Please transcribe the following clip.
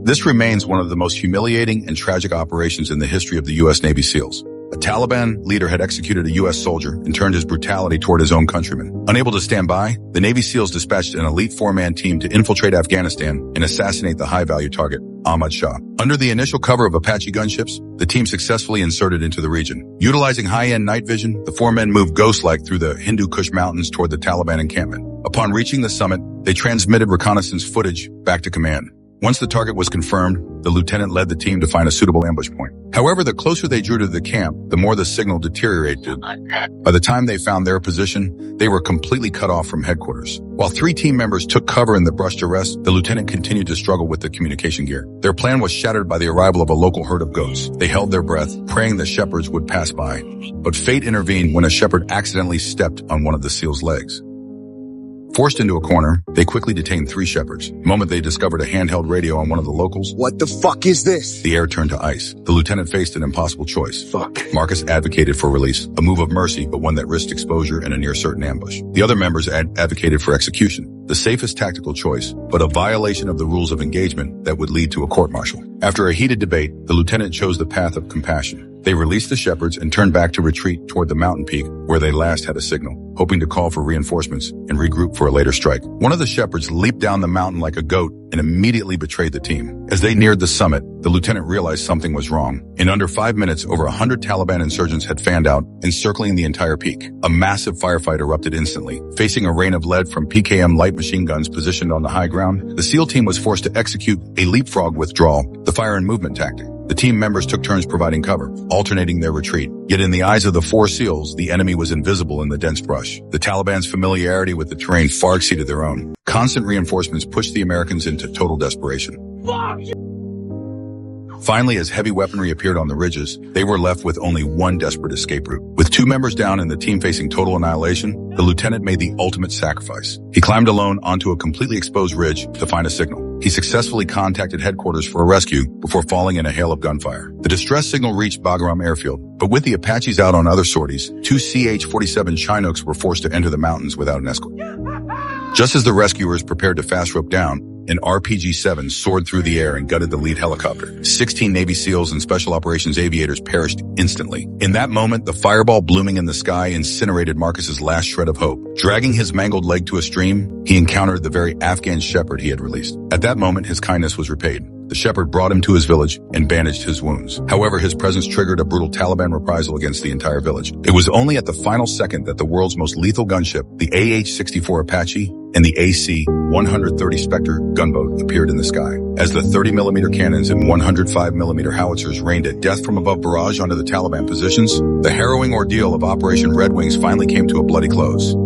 This remains one of the most humiliating and tragic operations in the history of the U.S. Navy SEALs. A Taliban leader had executed a U.S. soldier and turned his brutality toward his own countrymen. Unable to stand by, the Navy SEALs dispatched an elite four-man team to infiltrate Afghanistan and assassinate the high-value target, Ahmad Shah. Under the initial cover of Apache gunships, the team successfully inserted into the region. Utilizing high-end night vision, the four men moved ghost-like through the Hindu Kush Mountains toward the Taliban encampment. Upon reaching the summit, they transmitted reconnaissance footage back to command. Once the target was confirmed, the lieutenant led the team to find a suitable ambush point. However, the closer they drew to the camp, the more the signal deteriorated. By the time they found their position, they were completely cut off from headquarters. While 3 team members took cover in the brush to rest, the lieutenant continued to struggle with the communication gear. Their plan was shattered by the arrival of a local herd of goats. They held their breath, praying the shepherds would pass by. But fate intervened when a shepherd accidentally stepped on one of the SEAL's legs. Forced into a corner, they quickly detained 3 shepherds. The moment they discovered a handheld radio on one of the locals, "What the fuck is this?" the air turned to ice. The lieutenant faced an impossible choice. Marcus advocated for release, a move of mercy, but one that risked exposure and a near-certain ambush. The other members advocated for execution, the safest tactical choice, but a violation of the rules of engagement that would lead to a court-martial. After a heated debate, the lieutenant chose the path of compassion. They released the shepherds and turned back to retreat toward the mountain peak where they last had a signal, hoping to call for reinforcements and regroup for a later strike. One of the shepherds leaped down the mountain like a goat and immediately betrayed the team. As they neared the summit, the lieutenant realized something was wrong. In under 5 minutes, over 100 Taliban insurgents had fanned out, encircling the entire peak. A massive firefight erupted instantly. Facing a rain of lead from PKM light machine guns positioned on the high ground, the SEAL team was forced to execute a leapfrog withdrawal, the fire and movement tactic. The team members took turns providing cover, alternating their retreat. Yet in the eyes of the 4 SEALs, the enemy was invisible in the dense brush. The Taliban's familiarity with the terrain far exceeded their own. Constant reinforcements pushed the Americans into total desperation. Finally, as heavy weaponry appeared on the ridges, they were left with only one desperate escape route. With 2 members down and the team facing total annihilation, the lieutenant made the ultimate sacrifice. He climbed alone onto a completely exposed ridge to find a signal. He successfully contacted headquarters for a rescue before falling in a hail of gunfire. The distress signal reached Bagram airfield, but with the Apaches out on other sorties, 2 CH-47 Chinooks were forced to enter the mountains without an escort. Just as the rescuers prepared to fast rope down, an RPG-7 soared through the air and gutted the lead helicopter. 16 Navy SEALs and Special Operations aviators perished instantly. In that moment, the fireball blooming in the sky incinerated Marcus's last shred of hope. Dragging his mangled leg to a stream, he encountered the very Afghan shepherd he had released. At that moment, his kindness was repaid. The shepherd brought him to his village and bandaged his wounds. However, his presence triggered a brutal Taliban reprisal against the entire village. It was only at the final second that the world's most lethal gunship, the AH-64 Apache, and the AC-130 Spectre gunboat appeared in the sky. As the 30mm cannons and 105mm howitzers rained at death from above barrage onto the Taliban positions, the harrowing ordeal of Operation Red Wings finally came to a bloody close.